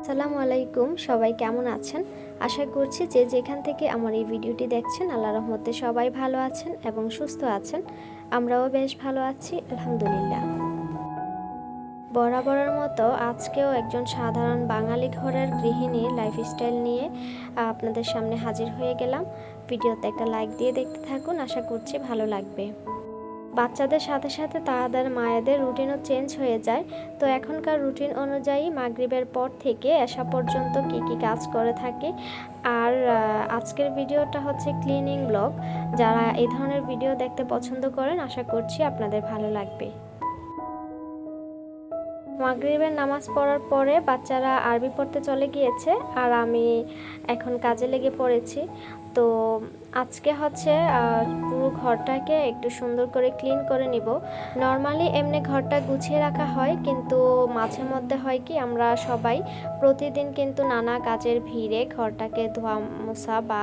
আসসালামু আলাইকুম, সবাই কেমন আছেন? আশা করছি যে যেখান থেকে আমার এই ভিডিওটি দেখছেন আল্লাহর রহমতে সবাই ভালো আছেন এবং সুস্থ আছেন। আমরাও বেশ ভালো আছি, আলহামদুলিল্লাহ। বরাবরের মতো আজকেও একজন সাধারণ বাঙালি ঘরের গৃহিণীর লাইফস্টাইল নিয়ে আপনাদের সামনে হাজির হয়ে গেলাম। ভিডিওতে একটা লাইক দিয়ে দেখতে থাকুন, আশা করছি ভালো লাগবে। বাচ্চাদের সাথে সাথে তাদের মায়েদের রুটিনও চেঞ্জ হয়ে যায়। তো এখনকার রুটিন অনুযায়ী মাগরিবের পর থেকে এসা পর্যন্ত কি কি কাজ করে থাকি। আর আজকের ভিডিওটা হচ্ছে ক্লিনিং ব্লগ। যারা এই ধরনের ভিডিও দেখতে পছন্দ করেন আশা করছি আপনাদের ভালো লাগবে। মাগরিবের নামাজ পড়ার পরে বাচ্চারা আরবি পড়তে চলে গিয়েছে আর আমি এখন কাজে লেগে পড়েছি। তো আজকে হচ্ছে পুরো ঘরটাকে একটু সুন্দর করে ক্লিন করে নিব। নর্মালি এমনি ঘরটা গুছিয়ে রাখা হয়, কিন্তু মাঝে মধ্যে হয় কি আমরা সবাই প্রতিদিন কিন্তু নানা কাজের ভিড়ে ঘরটাকে ধোয়া মোছা বা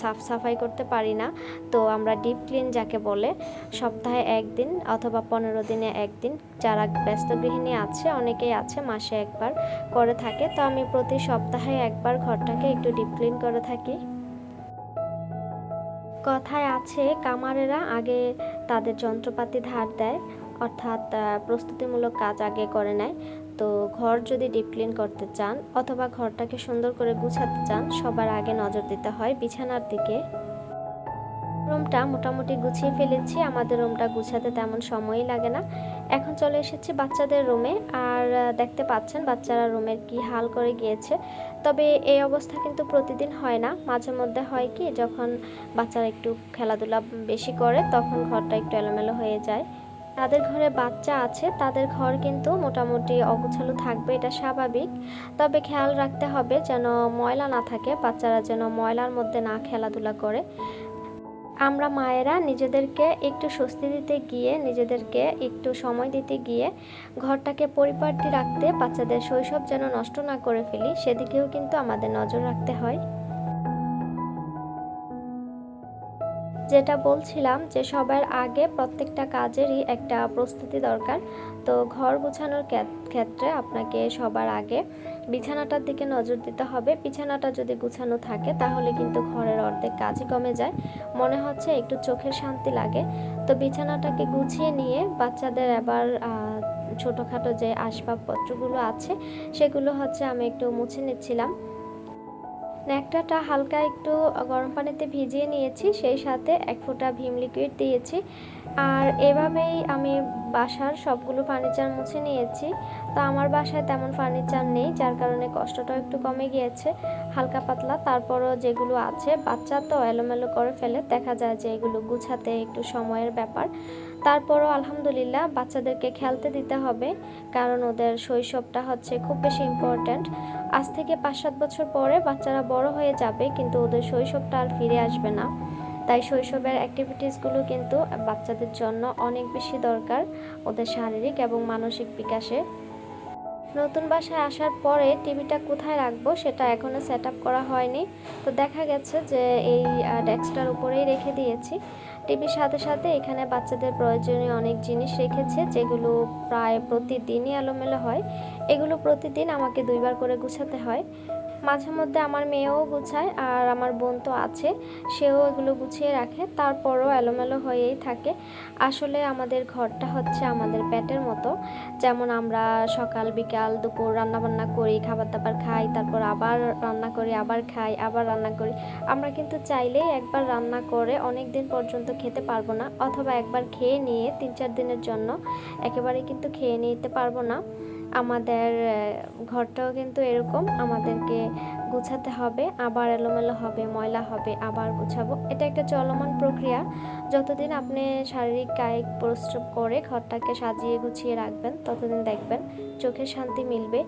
সাফ সাফাই করতে পারি না। তো আমরা ডিপ ক্লিন যাকে বলে সপ্তাহে একদিন অথবা 15 দিনে একদিন, যারা ব্যস্ত গৃহিণী আছে অনেকেই আছে মাসে একবার করে থাকে। তো আমি প্রতি সপ্তাহে একবার ঘরটাকে একটু ডিপ ক্লিন করে থাকি। কথায় আছে কামারেরা আগে তাদের যন্ত্রপাতি ধার দেয়, অর্থাৎ প্রস্তুতিমূলক কাজ আগে করে নেয়। তো ঘর যদি ডিপ ক্লিন করতে চান অথবা ঘরটাকে সুন্দর করে গুছাতে চান, সবার আগে নজর দিতে হয় বিছানার দিকে। রুমটা মোটামুটি গুছিয়ে ফেলেছি, আমাদের রুমটা গুছাতে তেমন সময়ই লাগে না। এখন চলে এসেছি বাচ্চাদের রুমে, আর দেখতে পাচ্ছেন বাচ্চারা রুমের কি হাল করে গিয়েছে। তবে এই অবস্থা কিন্তু প্রতিদিন হয় না, মাঝে মধ্যে হয় কি যখন বাচ্চারা একটু খেলাধুলা বেশি করে তখন ঘরটা একটু এলোমেলো হয়ে যায়। তাদের ঘরে বাচ্চা আছে, তাদের ঘর কিন্তু মোটামুটি অগোছালো থাকবে, এটা স্বাভাবিক। তবে খেয়াল রাখতে হবে যেন ময়লা না থাকে, বাচ্চারা যেন ময়লার মধ্যে না খেলাধুলা করে। আমরা মায়েরা নিজেদেরকে একটু স্বস্তি দিতে গিয়ে, নিজেদেরকে একটু সময় দিতে গিয়ে ঘরটাকে পরিপাটি রাখতে, বাচ্চাদের শৈশব যেন নষ্ট না করে ফেলি সেদিকেও কিন্তু আমাদের নজর রাখতে হয়। যেটা বলছিলাম যে সবার আগে প্রত্যেকটা কাজেরই একটা প্রস্তুতি দরকার। তো ঘর গুছানোর ক্ষেত্রে আপনাকে সবার আগে বিছানাটার দিকে নজর দিতে হবে। বিছানাটা যদি গুছানো থাকে তাহলে কিন্তু ঘরের অর্ধেক কাজই কমে যায়, মনে হচ্ছে একটু চোখের শান্তি লাগে। তো বিছানাটাকে গুছিয়ে নিয়ে বাচ্চাদের এবার ছোটোখাটো যে আসবাবপত্রগুলো আছে সেগুলো হচ্ছে আমি একটু মুছে নিচ্ছিলাম। ন্যাকড়াটা হালকা একটু গরম পানিতে ভিজিয়ে নিয়েছি, সেই সাথে 1 ফোঁটা ভিম লিকুইড দিয়েছি। আর এভাবেই আমি বাসার সবগুলো ফার্নিচার মুছে নিয়েছি। তো আমার বাসায় তেমন ফার্নিচার নেই, যার কারণে কষ্টটাও একটু কমে গিয়েছে, হালকা পাতলা। তারপরও যেগুলো আছে বাচ্চা তো এলোমেলো করে ফেলে, দেখা যায় যে এগুলো গুছাতে একটু সময়ের ব্যাপার। তারপরও আলহামদুলিল্লাহ বাচ্চাদেরকে খেলতে দিতে হবে, কারণ ওদের শৈশবটা হচ্ছে খুব বেশি ইম্পর্ট্যান্ট। আজ থেকে 5-7 বছর পরে বাচ্চারা বড় হয়ে যাবে, কিন্তু ওদের শৈশবটা আর ফিরে আসবে না। তাই শৈশবের অ্যাক্টিভিটিসগুলো কিন্তু বাচ্চাদের জন্য অনেক বেশি দরকার ওদের শারীরিক এবং মানসিক বিকাশে। নতুন বাসায় আসার পরে টিভিটা কোথায় রাখবো সেটা এখনও সেট আপ করা হয়নি। তো দেখা গেছে যে এই ডেস্কটার উপরেই রেখে দিয়েছি। টিভির সাথে সাথে এখানে বাচ্চাদের প্রয়োজনীয় অনেক জিনিস রেখেছে, যেগুলো প্রায় প্রতিদিনই এলোমেলো হয়। এগুলো প্রতিদিন আমাকে 2বার করে গুছাতে হয়। মাঝে মধ্যে আমার মেয়েও গুছায়, আর আমার বোন তো আছে, সেও এগুলো গুছিয়ে রাখে, তারপরও এলোমেলো হয়েই থাকে। আসলে আমাদের ঘরটা হচ্ছে আমাদের পেটের মতো। যেমন আমরা সকাল বিকাল দুপুর রান্নাবান্না করি, খাবার দাবার খাই, তারপর আবার রান্না করি, আবার খাই, আবার রান্না করি। আমরা কিন্তু চাইলেই একবার রান্না করে অনেক দিন পর্যন্ত খেতে পারবো না, অথবা একবার খেয়ে নিয়ে 3-4 দিনের জন্য একেবারে কিন্তু খেয়ে নিতে পারবো না। আমাদের ঘরটাও কিন্তু এরকম, আমাদেরকে গুছাতে হবে, আবার এলোমেলো হবে, ময়লা হবে, আবার গুছাবো। এটা একটা চলমান প্রক্রিয়া। যতদিন আপনি শারীরিক কায়িক পরিশ্রম করে ঘরটাকে সাজিয়ে গুছিয়ে রাখবেন ততদিন দেখবেন চোখের শান্তি মিলবে।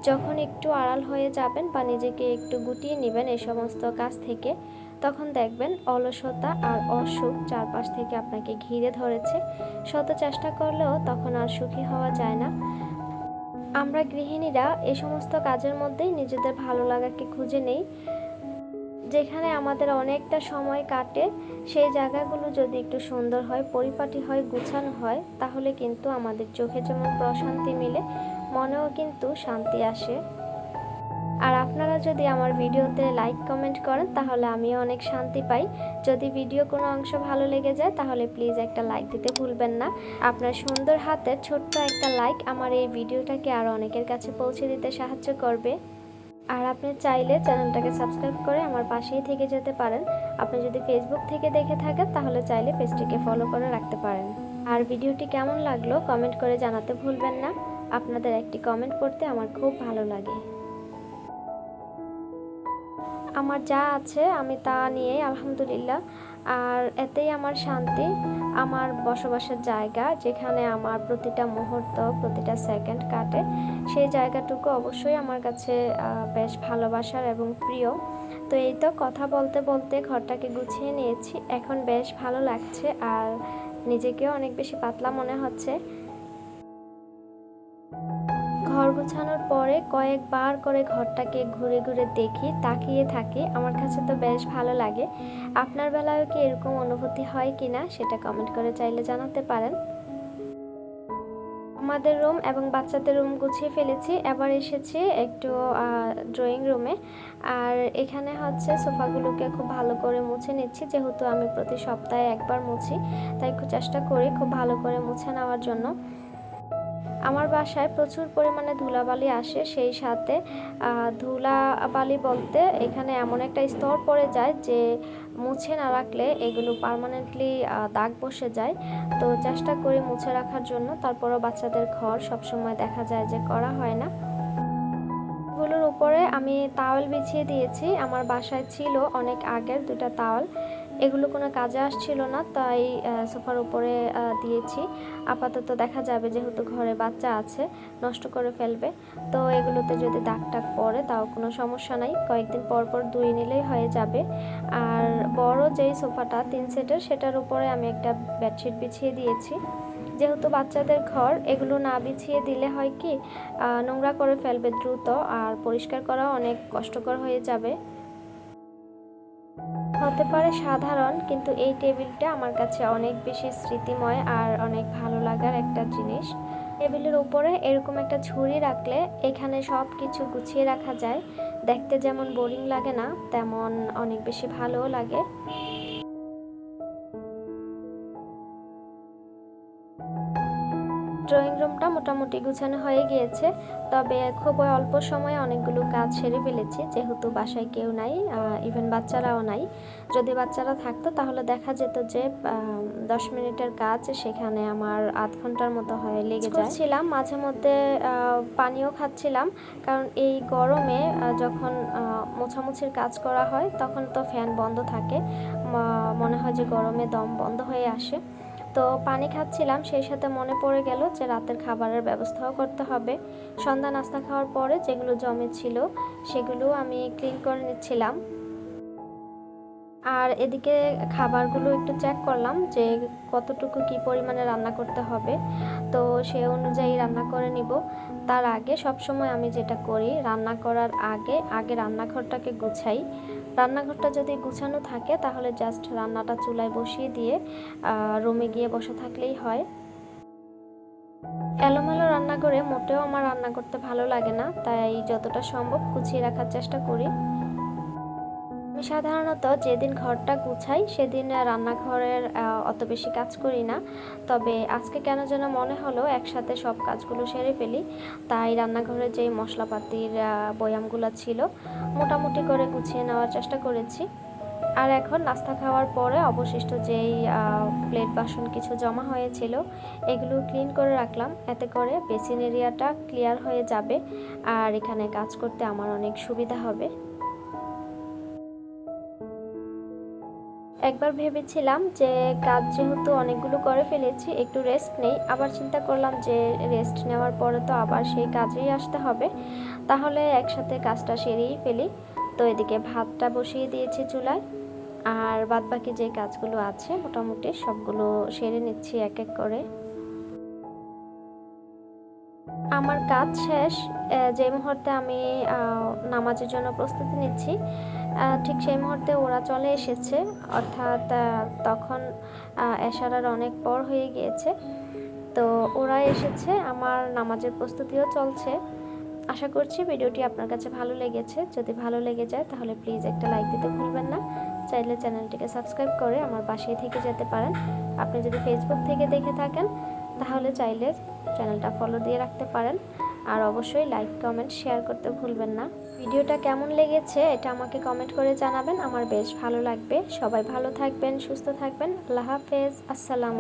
যখন একটু আড়াল হয়ে যাবেন বা নিজেকে একটু গুটিয়ে নেবেন এই সমস্ত কাজ থেকে, তখন দেখবেন অলসতা আর অসুখ চারপাশ থেকে আপনাকে ঘিরে ধরেছে। শত চেষ্টা করলেও তখন আর সুখী হওয়া যায় না। আমরা গৃহিণীরা এই সমস্ত কাজের মধ্যেই নিজেদের ভালো লাগাকে খুঁজে নেই। যেখানে আমাদের অনেকটা সময় কাটে সেই জায়গাগুলো যদি একটু সুন্দর হয়, পরিপাটি হয়, গুছানো হয়, তাহলে কিন্তু আমাদের চোখে যেমন প্রশান্তি মিলে, মনেও কিন্তু শান্তি আসে। আপনারা যদি আমার ভিডিওতে লাইক কমেন্ট করেন তাহলে আমিও অনেক শান্তি পাই। যদি ভিডিও কোনো অংশ ভালো লেগে যায় তাহলে প্লিজ একটা লাইক দিতে ভুলবেন না। আপনার সুন্দর হাতের ছোট্ট একটা লাইক আমার এই ভিডিওটাকে আরও অনেকের কাছে পৌঁছে দিতে সাহায্য করবে। আর আপনি চাইলে চ্যানেলটাকে সাবস্ক্রাইব করে আমার পাশেই থেকে যেতে পারেন। আপনি যদি ফেসবুক থেকে দেখে থাকেন তাহলে চাইলে পেজটিকে ফলো করে রাখতে পারেন। আর ভিডিওটি কেমন লাগলো কমেন্ট করে জানাতে ভুলবেন না। আপনাদের একটি কমেন্ট পড়তে আমার খুব ভালো লাগে। আমার যা আছে আমি তা নিয়ে আলহামদুলিল্লাহ, আর এতেই আমার শান্তি। আমার বসবাসের জায়গা, যেখানে আমার প্রতিটা মুহূর্ত প্রতিটা সেকেন্ড কাটে, সেই জায়গাটুকু অবশ্যই আমার কাছে বেশ ভালোবাসার এবং প্রিয়। তো এই তো কথা বলতে বলতে ঘরটাকে গুছিয়ে নিয়েছি, এখন বেশ ভালো লাগছে আর নিজেকেও অনেক বেশি পাতলা মনে হচ্ছে। ঘর গোছানোর পরে কয়েকবার করে ঘরটাকে ঘুরে ঘুরে দেখি, তাকিয়ে থাকি। আমার কাছে তো বেশ ভালো লাগে। আপনার বেলায়ও কি এরকম অনুভূতি হয় কিনা সেটা কমেন্ট করে চাইলে জানাতে পারেন। আমাদের রুম এবং বাচ্চাদের রুম গুছিয়ে ফেলেছি। এবার এসেছি একটু ড্রয়িং রুমে। আর এখানে হচ্ছে সোফাগুলোকে খুব ভালো করে মুছে নিচ্ছি, যেহেতু আমি প্রতি সপ্তাহে একবার মুছি, তাই খুব চেষ্টা করি খুব ভালো করে মুছে নেওয়ার জন্য। আমার বাসায় প্রচুর পরিমাণে ধুলাবালি আসে, সেই সাথে ধুলাবালি বলতে এখানে এমন একটা স্তর পড়ে যায় যে মুছে না রাখলে এগুলো পার্মানেন্টলি দাগ বসে যায়। তো চেষ্টা করি মুছে রাখার জন্য, তারপরও বাচ্চাদের ঘর সবসময় দেখা যায় যে করা হয় না। এগুলোর উপরে আমি তাওয়াল বিছিয়ে দিয়েছি। আমার বাসায় ছিল অনেক আগের দুটা তাওয়াল, এগুলো কোনো কাজে আসছিল না, তাই সোফার উপরে দিয়েছি। আপাতত দেখা যাবে যেহেতু ঘরে বাচ্চা আছে, নষ্ট করে ফেলবে, তো এগুলোতে যদি দাগ টাগ পড়ে তাও কোনো সমস্যা নাই, কয়েকদিন পর পর ধুয়ে নিলেই হয়ে যাবে। আর বড় যেই সোফাটা 3 সেটের, সেটার উপরে আমি একটা বেডশিট বিছিয়ে দিয়েছি। যেহেতু বাচ্চাদের ঘর, এগুলো না বিছিয়ে দিলে হয় কি নোংরা করে ফেলবে দ্রুত, আর পরিষ্কার করা অনেক কষ্টকর হয়ে যাবে। হতে পারে সাধারণ, কিন্তু এই টেবিলটা আমার কাছে অনেক বেশি স্মৃতিময় আর অনেক ভালো লাগার একটা জিনিস। টেবিলের উপরে এরকম একটা ঝুড়ি রাখলে এখানে সব কিছু গুছিয়ে রাখা যায়। দেখতে যেমন বোরিং লাগে না, তেমন অনেক বেশি ভালোও লাগে। ড্রয়িং রুমটা মোটামুটি গুছানো হয়ে গিয়েছে, তবে খুব অল্প সময়ে অনেকগুলো কাজ সেরে ফেলেছি, যেহেতু বাসায় কেউ নাই, ইভেন বাচ্চারাও নাই। যদি বাচ্চারা থাকতো তাহলে দেখা যেত যে 10 মিনিটের কাজ সেখানে আমার আধ ঘন্টার মতো হয়ে লেগে যাচ্ছিলাম। মাঝে মধ্যে পানিও খাচ্ছিলাম, কারণ এই গরমে যখন মোছামুছির কাজ করা হয় তখন তো ফ্যান বন্ধ থাকে, মনে হয় যে গরমে দম বন্ধ হয়ে আসে। তো পানি খাচ্ছিলাম, সেই সাথে মনে পড়ে গেল যে রাতের খাবারের ব্যবস্থাও করতে হবে। সন্ধ্যা নাস্তা খাওয়ার পরে যেগুলো জমেছিল সেগুলো আমি ক্লিন করে নিচ্ছিলাম। আর এদিকে খাবারগুলো একটু চেক করলাম যে কতটুকু কি পরিমাণে রান্না করতে হবে, তো সে অনুযায়ী রান্না করে নিব। তার আগে সবসময় আমি যেটা করি, রান্না করার আগে আগে রান্নাঘরটাকে গুছাই। রান্নাঘরটা যদি গুছানো থাকে তাহলে জাস্ট রান্নাটা চুলায় বসিয়ে দিয়ে রুমে গিয়ে বসে থাকলেই হয়। এলোমেলো রান্নাঘরে মোটেও আমার রান্না করতে ভালো লাগে না, তাই যতটা সম্ভব গুছিয়ে রাখার চেষ্টা করি। আমি সাধারণত যেদিন ঘরটা গুছাই সেদিন রান্নাঘরের অত বেশি কাজ করি না, তবে আজকে কেন যেন মনে হলো একসাথে সব কাজগুলো সেরে ফেলি, তাই রান্নাঘরে যেই মশলাপাতির বয়ামগুলো ছিল মোটামুটি করে গুছিয়ে নেওয়ার চেষ্টা করেছি। আর এখন নাস্তা খাওয়ার পরে অবশিষ্ট যেই প্লেট বাসন কিছু জমা হয়েছিল এগুলো ক্লিন করে রাখলাম, এতে করে বেসিন এরিয়াটা ক্লিয়ার হয়ে যাবে আর এখানে কাজ করতে আমার অনেক সুবিধা হবে। একবার ভেবেছিলাম যে কাজ যেহেতু অনেকগুলো করে ফেলেছি একটু রেস্ট নেই, আবার চিন্তা করলাম যে রেস্ট নেওয়ার পরে তো আবার সেই কাজেই আসতে হবে, তাহলে একসাথে কাজটা সেরেই ফেলি। তো এদিকে ভাতটা বসিয়ে দিয়েছি চুলায়, আর বাদবাকি যে কাজগুলো আছে মোটামুটি সবগুলো সেরে নিচ্ছি এক এক করে। আমার কাজ শেষ। যে মুহূর্তে আমি নামাজের জন্য প্রস্তুতি নিচ্ছি, ঠিক সেই মুহূর্তে ওরা চলে এসেছে, অর্থাৎ তখন এশারার অনেক পর হয়ে গিয়েছে। তো ওরা এসেছে, আমার নামাজের প্রস্তুতিও চলছে। আশা করছি ভিডিওটি আপনার কাছে ভালো লেগেছে। যদি ভালো লেগে যায় তাহলে প্লিজ একটা লাইক দিতে ভুলবেন না। চাইলে চ্যানেলটিকে সাবস্ক্রাইব করে আমার পাশেই থেকে যেতে পারেন। আপনি যদি ফেসবুক থেকে দেখে থাকেন তাহলে চাইলে চ্যানেলটা ফলো দিয়ে রাখতে পারেন। আর অবশ্যই লাইক, কমেন্ট, শেয়ার করতে ভুলবেন না। ভিডিওটা কেমন লেগেছে এটা আমাকে কমেন্ট করে জানাবেন, আমার বেশ ভালো লাগবে। সবাই ভালো থাকবেন, সুস্থ থাকবেন। আল্লাহ হাফেজ, আসসালাম।